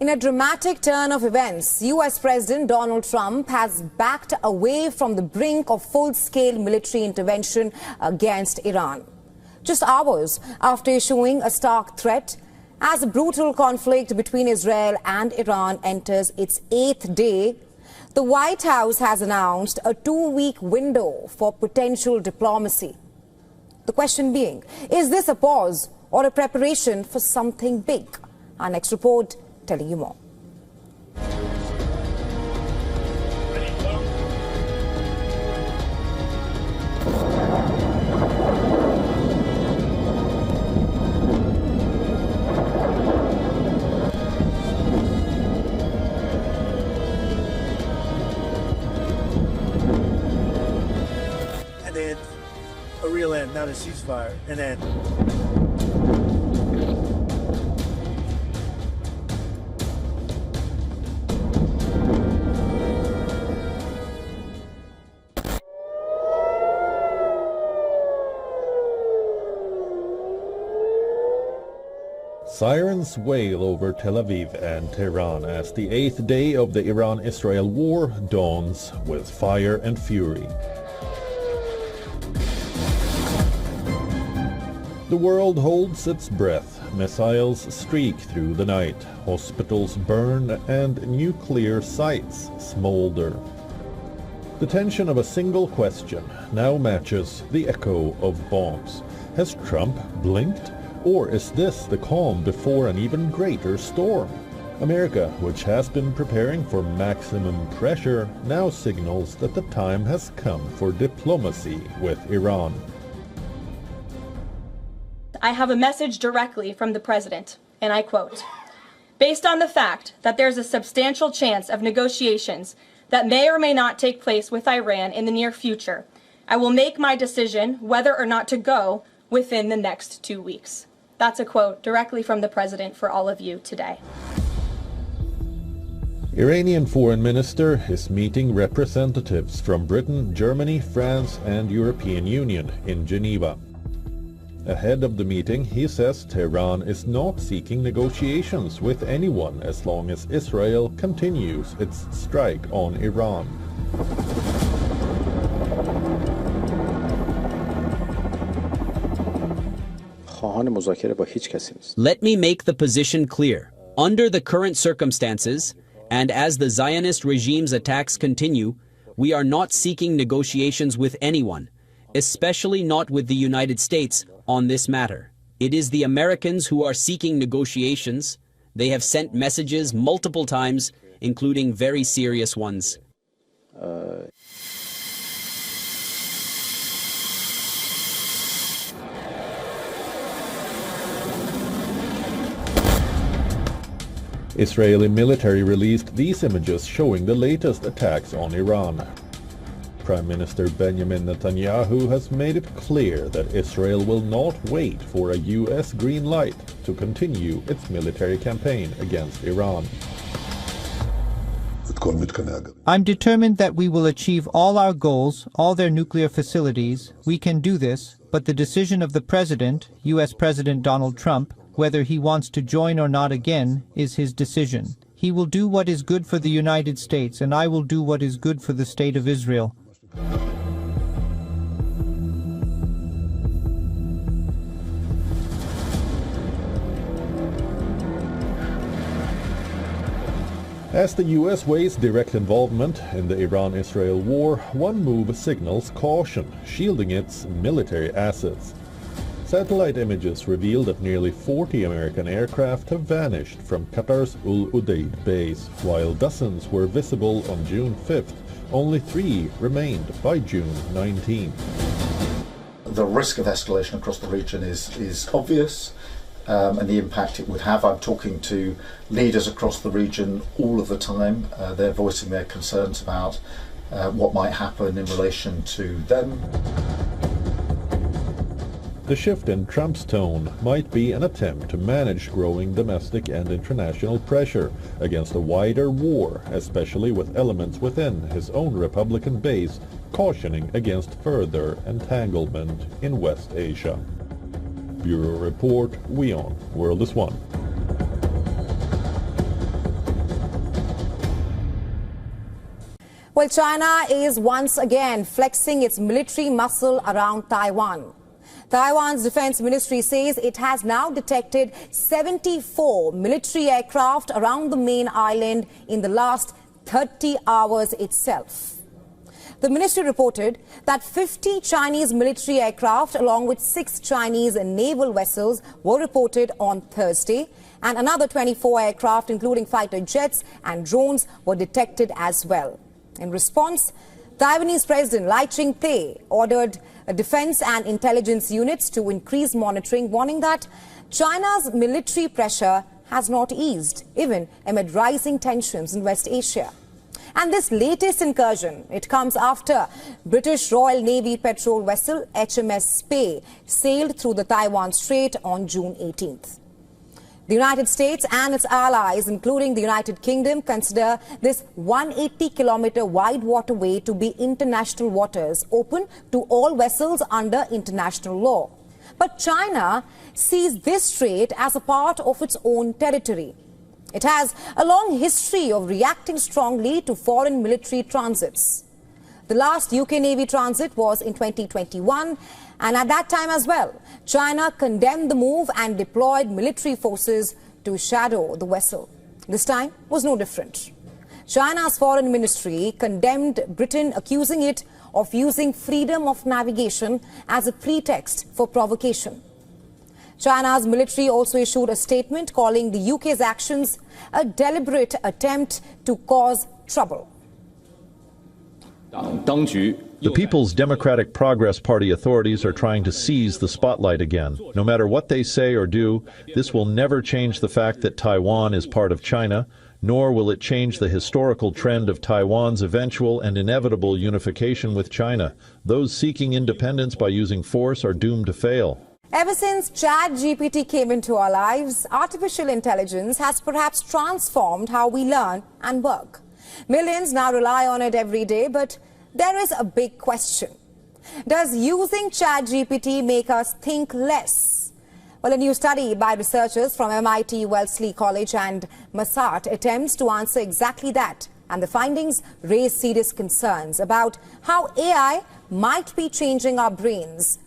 In a dramatic turn of events, U.S. President Donald Trump has backed away from the brink of full-scale military intervention against Iran. Just hours after issuing a stark threat, as the brutal conflict between Israel and Iran enters its 8th day, the White House has announced a 2-week window for potential diplomacy. The question being, is this a pause or a preparation for something big? Our next report telling you more. And then a real end, not a ceasefire, an end. Sirens wail over Tel Aviv and Tehran as the 8th day of the Iran-Israel war dawns with fire and fury. The world holds its breath. Missiles streak through the night. Hospitals burn and nuclear sites smolder. The tension of a single question now matches the echo of bombs. Has Trump blinked? Or is this the calm before an even greater storm? America, which has been preparing for maximum pressure, now signals that the time has come for diplomacy with Iran. I have a message directly from the President, and I quote, "Based on the fact that there's a substantial chance of negotiations that may or may not take place with Iran in the near future, I will make my decision whether or not to go within the next 2 weeks." That's a quote directly from the President for all of you today. Iranian Foreign Minister is meeting representatives from Britain, Germany, France and European Union in Geneva. Ahead of the meeting, he says Tehran is not seeking negotiations with anyone as long as Israel continues its strike on Iran. Let me make the position clear. Under the current circumstances, and as the Zionist regime's attacks continue, we are not seeking negotiations with anyone, especially not with the United States, on this matter. It is the Americans who are seeking negotiations. They have sent messages multiple times, including very serious ones. Israeli military released these images showing the latest attacks on Iran. Prime Minister Benjamin Netanyahu has made it clear that Israel will not wait for a U.S. green light to continue its military campaign against Iran. I'm determined that we will achieve all our goals, all their nuclear facilities. We can do this, but the decision of the President, U.S. President Donald Trump, whether he wants to join or not again, is his decision. He will do what is good for the United States, and I will do what is good for the State of Israel. As the U.S. weighs direct involvement in the Iran-Israel war, one move signals caution, shielding its military assets. Satellite images reveal that nearly 40 American aircraft have vanished from Qatar's Al Udeid base. While dozens were visible on June 5th, only 3 remained by June 19th. The risk of escalation across the region is obvious, and the impact it would have. I'm talking to leaders across the region all of the time. They're voicing their concerns about what might happen in relation to them. The shift in Trump's tone might be an attempt to manage growing domestic and international pressure against a wider war, especially with elements within his own Republican base cautioning against further entanglement in West Asia. Bureau Report, WION World is One. Well, China is once again flexing its military muscle around Taiwan. Taiwan's defense ministry says it has now detected 74 military aircraft around the main island in the last 30 hours itself. The ministry reported that 50 Chinese military aircraft along with 6 Chinese naval vessels were reported on Thursday, and another 24 aircraft including fighter jets and drones were detected as well. In response, Taiwanese President Lai Ching-te ordered defense and intelligence units to increase monitoring, warning that China's military pressure has not eased, even amid rising tensions in West Asia. And this latest incursion, it comes after British Royal Navy patrol vessel HMS Spey sailed through the Taiwan Strait on June 18th. The United States and its allies, including the United Kingdom, consider this 180-kilometer wide waterway to be international waters, open to all vessels under international law. But China sees this strait as a part of its own territory. It has a long history of reacting strongly to foreign military transits. The last UK Navy transit was in 2021, and at that time as well, China condemned the move and deployed military forces to shadow the vessel. This time was no different. China's foreign ministry condemned Britain, accusing it of using freedom of navigation as a pretext for provocation. China's military also issued a statement calling the UK's actions a deliberate attempt to cause trouble. The People's Democratic Progress Party authorities are trying to seize the spotlight again. No matter what they say or do, this will never change the fact that Taiwan is part of China, nor will it change the historical trend of Taiwan's eventual and inevitable unification with China. Those seeking independence by using force are doomed to fail. Ever since ChatGPT came into our lives, artificial intelligence has perhaps transformed how we learn and work. Millions now rely on it every day, but there is a big question. Does using ChatGPT make us think less? Well, a new study by researchers from MIT, Wellesley College and Massart attempts to answer exactly that. And the findings raise serious concerns about how AI might be changing our brains.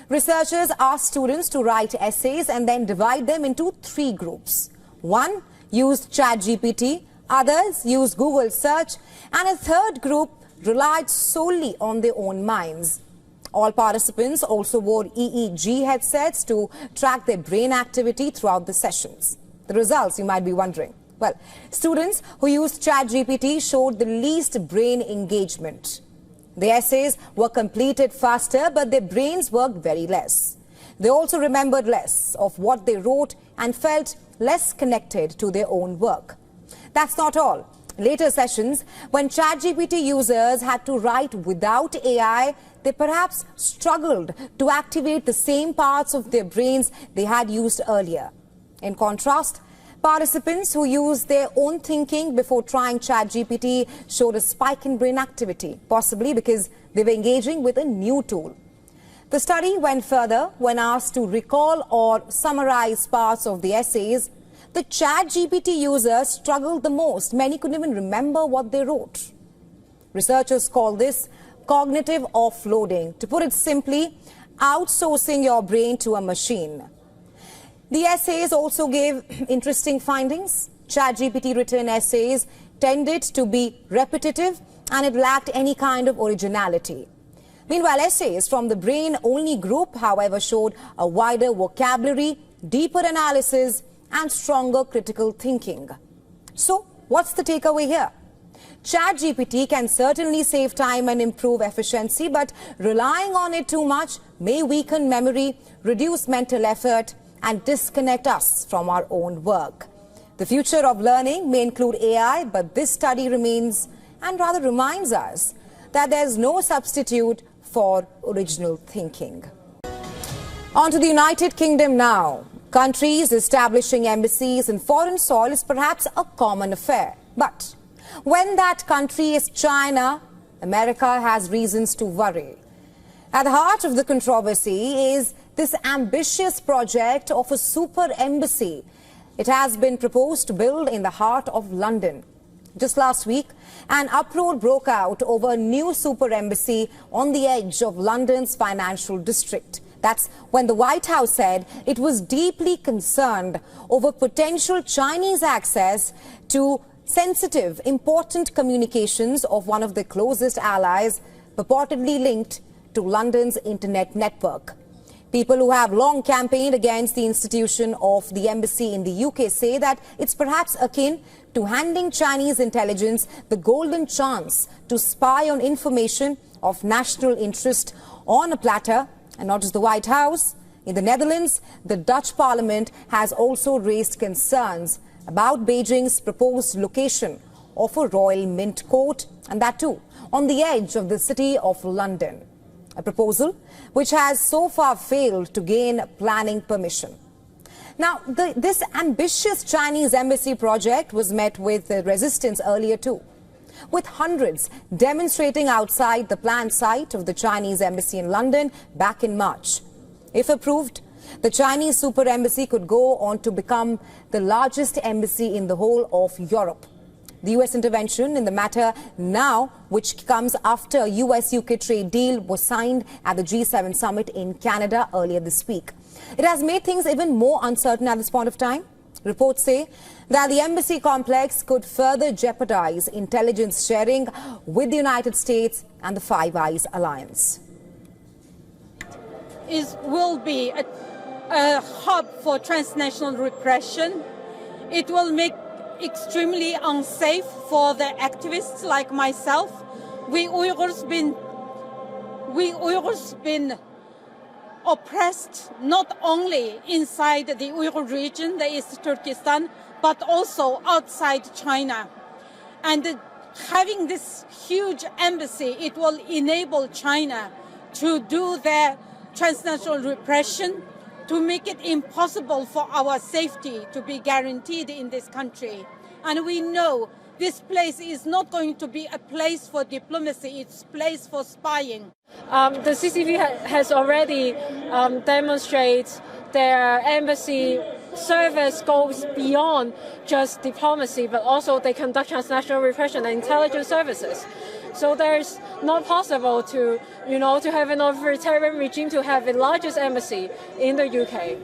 Researchers asked students to write essays and then divide them into 3 groups. One used ChatGPT, others used Google search, and a third group relied solely on their own minds. All participants also wore EEG headsets to track their brain activity throughout the sessions. The results, you might be wondering. Well, students who used ChatGPT showed the least brain engagement. The essays were completed faster, but their brains worked very less. They also remembered less of what they wrote and felt less connected to their own work. That's not all. Later sessions, when ChatGPT users had to write without AI, they perhaps struggled to activate the same parts of their brains they had used earlier. In contrast, participants who used their own thinking before trying ChatGPT showed a spike in brain activity, possibly because they were engaging with a new tool. The study went further when asked to recall or summarize parts of the essays. The ChatGPT users struggled the most. Many couldn't even remember what they wrote. Researchers call this cognitive offloading. To put it simply, outsourcing your brain to a machine. The essays also gave interesting findings. ChatGPT written essays tended to be repetitive and it lacked any kind of originality. Meanwhile, essays from the brain-only group, however, showed a wider vocabulary, deeper analysis, and stronger critical thinking. So, what's the takeaway here? ChatGPT can certainly save time and improve efficiency, but relying on it too much may weaken memory, reduce mental effort, and disconnect us from our own work. The future of learning may include AI, but this study remains and rather reminds us that there's no substitute for original thinking. On to the United Kingdom now. Countries establishing embassies in foreign soil is perhaps a common affair. But when that country is China, America has reasons to worry. At the heart of the controversy is this ambitious project of a super embassy. It has been proposed to build in the heart of London. Just last week, an uproar broke out over a new super embassy on the edge of London's financial district. That's when the White House said it was deeply concerned over potential Chinese access to sensitive, important communications of one of their closest allies, purportedly linked to London's internet network. People who have long campaigned against the institution of the embassy in the UK say that it's perhaps akin to handing Chinese intelligence the golden chance to spy on information of national interest on a platter. And not just the White House. In the Netherlands, the Dutch Parliament has also raised concerns about Beijing's proposed location of a Royal Mint Court, and that too on the edge of the city of London. A proposal which has so far failed to gain planning permission. Now, this ambitious Chinese embassy project was met with resistance earlier too, with hundreds demonstrating outside the planned site of the Chinese embassy in London back in March. If approved, the Chinese super embassy could go on to become the largest embassy in the whole of Europe. The US intervention in the matter now, which comes after a US-UK trade deal was signed at the G7 summit in Canada earlier this week. It has made things even more uncertain at this point of time. Reports say that the embassy complex could further jeopardize intelligence sharing with the United States and the Five Eyes alliance. It will be a hub for transnational repression. It will make extremely unsafe for the activists like myself. We Uyghurs been oppressed not only inside the Uyghur region, the East Turkestan, but also outside China. And having this huge embassy, it will enable China to do their transnational repression, to make it impossible for our safety to be guaranteed in this country. And we know this place is not going to be a place for diplomacy, it's a place for spying. The CCP has already demonstrated their embassy service goes beyond just diplomacy, but also they conduct transnational repression and intelligence services. So there's not possible to, to have an authoritarian regime to have the largest embassy in the UK.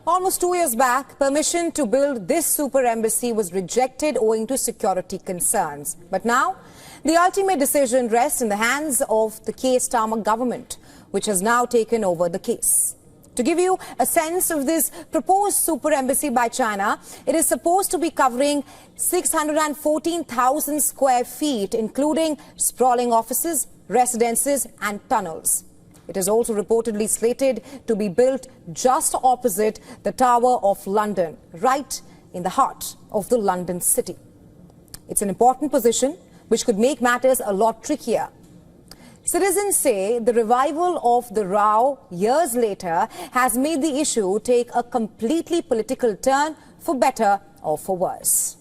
Almost 2 years back, permission to build this super embassy was rejected owing to security concerns. But now, the ultimate decision rests in the hands of the Keir Starmer government, which has now taken over the case. To give you a sense of this proposed super embassy by China, it is supposed to be covering 614,000 square feet, including sprawling offices, residences and tunnels. It is also reportedly slated to be built just opposite the Tower of London, right in the heart of the London city. It's an important position which could make matters a lot trickier. Citizens say the revival of the row years later has made the issue take a completely political turn, for better or for worse.